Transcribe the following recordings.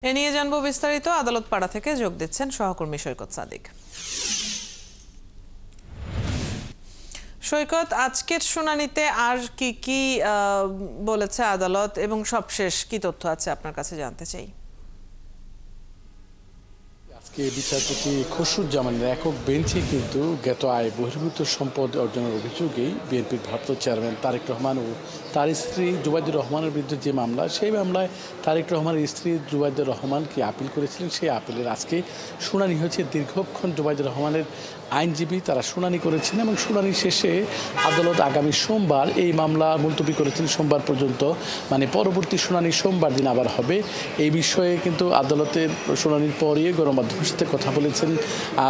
এ নিয়ে জানবো বিস্তারিত। আদালত পাড়া থেকে যোগ দিচ্ছেন সহকর্মী সৈকত সাদিক। সৈকত, আজকের শুনানিতে আর কি কি বলেছে আদালত এবং সবশেষ কি তথ্য আছে আপনার কাছে জানতে চাই। আজকে বিচারপতি খসরুজ্জামানের একক বেঞ্চে কিন্তু জ্ঞাত আয় বহির্ভূত সম্পদ অর্জনের অভিযোগেই বিএনপির ভারপ্রাপ্ত চেয়ারম্যান তারেক রহমান ও তার স্ত্রী জুবাইদুর রহমানের বিরুদ্ধে যে মামলা, সেই মামলায় তারেক রহমানের স্ত্রী জুবাইদুর রহমান কি আপিল করেছিলেন, সেই আপিলের আজকে শুনানি হয়েছে। দীর্ঘক্ষণ জুবাইদুর রহমানের আইনজীবী তারা শুনানি করেছেন এবং শুনানি শেষে আদালত আগামী সোমবার এই মামলা মুলতবি করেছেন সোমবার পর্যন্ত, মানে পরবর্তী শুনানি সোমবার দিন আবার হবে। এই বিষয়ে কিন্তু আদালতের শুনানির পরে গণমাধ্যমের সাথে কথা বলেছেন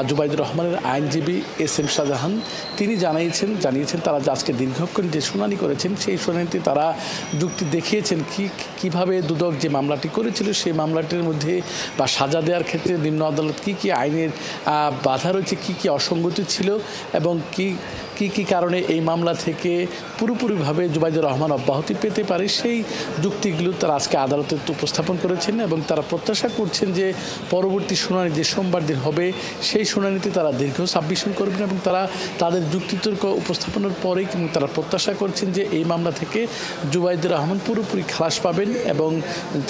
জুবাইদুর রহমানের আইনজীবী SM শাহজাহান। তিনি জানিয়েছেন তারা আজকে দীর্ঘক্ষণ যে শুনানি করেছেন, সেই শুনানিতে তারা যুক্তি দেখিয়েছেন কিভাবে দুদক যে মামলাটি করেছিল সেই মামলাটির মধ্যে বা সাজা দেওয়ার ক্ষেত্রে নিম্ন আদালত কি আইনের বাধা রয়েছে, কি অসঙ্গতি ছিল এবং কি কারণে এই মামলা থেকে পুরোপুরিভাবে জুবাইদুর রহমান অব্যাহতি পেতে পারে, সেই যুক্তিগুলো তারা আজকে আদালতে উপস্থাপন করেছেন এবং তারা প্রত্যাশা করছেন যে পরবর্তী শুনানি যে সোমবার দিন হবে, সেই শুনানিতে তারা দীর্ঘ সাবমিশন করবেন এবং তারা তাদের যুক্তিতর্ক উপস্থাপনের পরেই কিন্তু তারা প্রত্যাশা করছেন যে এই মামলা থেকে জুবাইদুর রহমান পুরোপুরি খালাস পাবেন এবং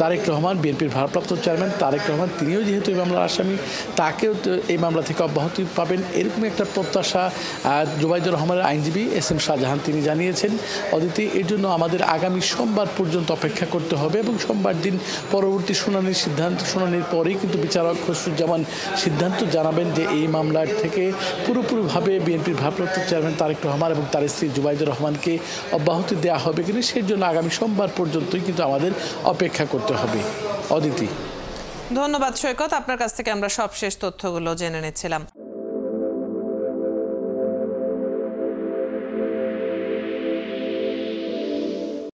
তারেক রহমান, বিএনপির ভারপ্রাপ্ত চেয়ারম্যান তারেক রহমান, তিনিও যেহেতু এই মামলার আসামি, তাকেও এই মামলা থেকে অব্যাহতি পাবেন, এরকম একটা প্রত্যাশা জুবাইদুর রহমানের আইনজীবী SM শাহজাহান তিনি জানিয়েছেন। অদিতি, এর জন্য আমাদের আগামী সোমবার পর্যন্ত অপেক্ষা করতে হবে এবং সোমবার দিন পরবর্তী শুনানির পরেই কিন্তু বিচারক খসরুজ্জামান সিদ্ধান্ত জানাবেন যে এই মামলার থেকে পুরোপুরিভাবে বিএনপির ভারপ্রাপ্ত চেয়ারম্যান তারেক রহমান এবং তার স্ত্রী জুবাইদুর রহমানকে অব্যাহতি দেওয়া হবে কিনা, সেই জন্য আগামী সোমবার পর্যন্তই কিন্তু আমাদের অপেক্ষা করতে হবে। অদিতি, ধন্যবাদ সৈকত, আপনার কাছ থেকে আমরা সবশেষ তথ্যগুলো জেনে নিচ্ছিলাম।